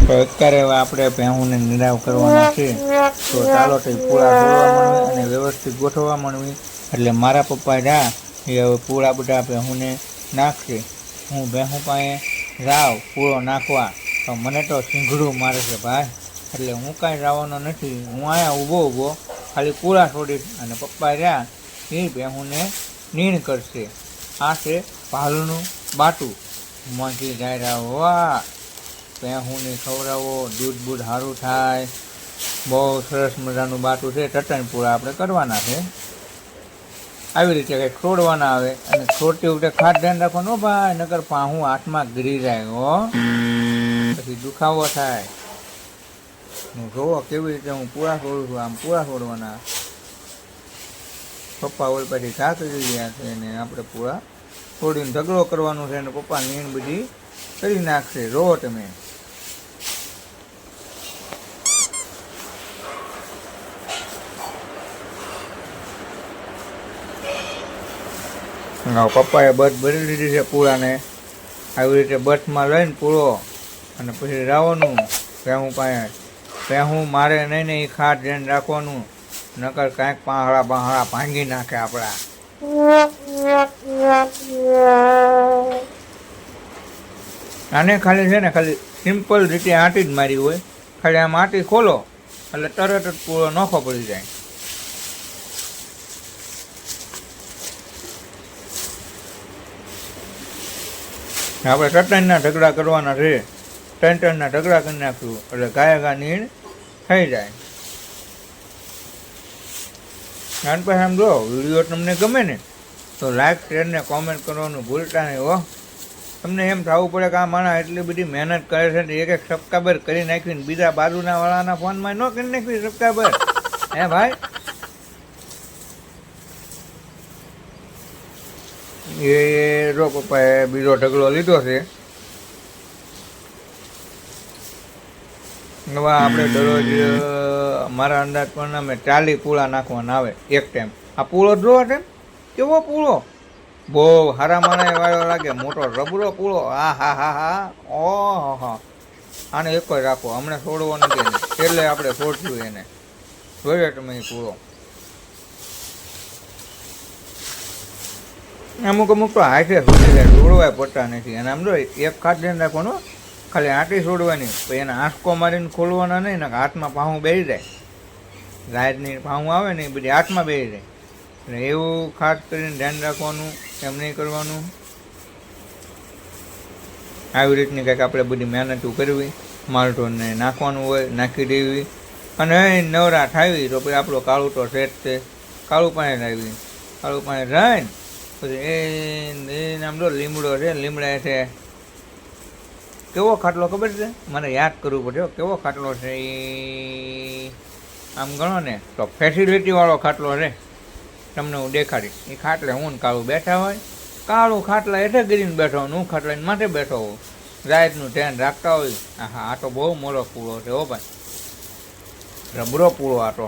તો અત્યારે હવે આપણે ભેહુંને નિરાવ કરવાનો છે, તો ચાલો તો પૂળા તોડવા માંડવી અને વ્યવસ્થિત ગોઠવવા માંડવી. એટલે મારા પપ્પા જા એ હવે પૂળા બધા ભેહુંને નાખશે. હું ભેહું પાસે જાઉં પૂળો નાખવા, તો મને તો સિંઘડું મારે છે ભાઈ. એટલે હું કાંઈ જવાનો નથી, હું અહીંયા ઊભો ખાલી પૂળા છોડીશ અને પપ્પા રહ્યા એ ભેહુંને નીણ કરશે. આ છે ભાલનું બાટું. મોંઘી જાય વાહ, ભેહુંને ખવડાવો, દૂધ બૂધ સારું થાય. બહુ સરસ મજાનું બાટું છે. ચટણી પૂળા આપણે કરવાના છે. આવી રીતે કંઈક છોડવાના આવે અને છોડતી વખતે ખાસ ધ્યાન રાખવાનું ભાઈ, નકર પાહું હાથમાં ગરી જાય હો, પછી દુખાવો થાય. હું જોવો કેવી રીતે હું પૂરા છોડું છું. આમ પૂરા છોડવાના. પપ્પા ઓલ પછી ઘા કરી ગયા છે અને આપણે પૂરા છોડીને ઢગલો કરવાનો છે અને પપ્પા નીણ બધી કરી નાખશે. જોવો તમે. પપ્પાએ બટ ભરી લીધી છે પૂળાને. આવી રીતે બટમાં લઈને પૂળો અને પછી રાવવાનું ભેહું પાસે. ભેહું મારે નહીં ને એ ખાસ ધ્યાન રાખવાનું, નકર કાંઈક પાંહળા બાંહળા ભાંગી નાખે આપણા. આને ખાલી છે ને ખાલી સિમ્પલ રીતે આંટી જ મારી હોય. ખાલી આમ આંટી ખોલો એટલે તરત જ પૂળો નોખો પડી જાય. આપણે ચટણીના ઢગલા કરવાના છે. ત્રણ ઢગલા કરી નાખ્યું એટલે ગાયા નીણ થઈ જાય. આન પછી આમ જો વિડીયો તમને ગમે ને તો લાઈક શેર ને કોમેન્ટ કરવાનું ભૂલતા નહીં હો. તમને એમ થવું પડે કે આ માણસ એટલી બધી મહેનત કરે છે ને એક સબસ્ક્રાઈબર કરી નાખીને બીજા બાજુના વાળાના ફોનમાં ન કરી નાખવી સબસ્ક્રાઈબર. હે ભાઈ, એ જો પપ્પાએ બીજો ઢગલો લીધો છે. હવે આપણે દરરોજ મારા અંદાજ પ્રમાણે 40 પૂળા નાખવાના આવે એક ટાઈમ. આ પૂળો જોવો છે કેવો પૂળો, બહુ હારા માણે વાળો લાગે, મોટો રબરો પૂળો. હા ઓહો, આને એક જ રાખો, હમણાં છોડવો નથી એટલે આપણે છોડશું એને. જોઈએ તમે એ પૂળો. અમુક તો હાથે છોડી જાય, છોડવાય પડતા નથી. અને આમ જો એક ખાસ ધ્યાન રાખવાનું, ખાલી આંટી છોડવાની, પછી એને આંસકો મારીને ખોલવાના નહીં ને હાથમાં પાહું બેસી જાય. રાઈડની પાહું આવે ને એ બધી હાથમાં બેસી જાય. એટલે એવું ખાસ કરીને ધ્યાન રાખવાનું, એમ નહીં કરવાનું. આવી રીતની કંઈક આપણે બધી મહેનતો કરવી. માલઢોરને નાખવાનું હોય નાખી દેવી. અને નવરા થાવી તો પછી આપણો કાળું તો સેટ છે. કાળું પાણી લાવી, કાળું પાણી રહીને પછી એ આમ જો લીમડો છે, લીમડા છે. કેવો ખાટલો ખબર છે? મને યાદ કરવું પડે કેવો ખાટલો છે એ. આમ ગણો ને તો ફેસિલિટીવાળો ખાટલો છે. તમને હું દેખાડીશ. એ ખાટલે હું ને કાળું બેઠા હોય. કાળું ખાટલા હેઠે ગીરીને બેઠો હોય, હું ખાટલાની માથે બેઠો હોઉં. રાઈડનું ધ્યાન રાખતા હોય. હા, આ તો બહુ મોટો પૂળો છે હો ભાઈ, રબરો પૂળો આ તો.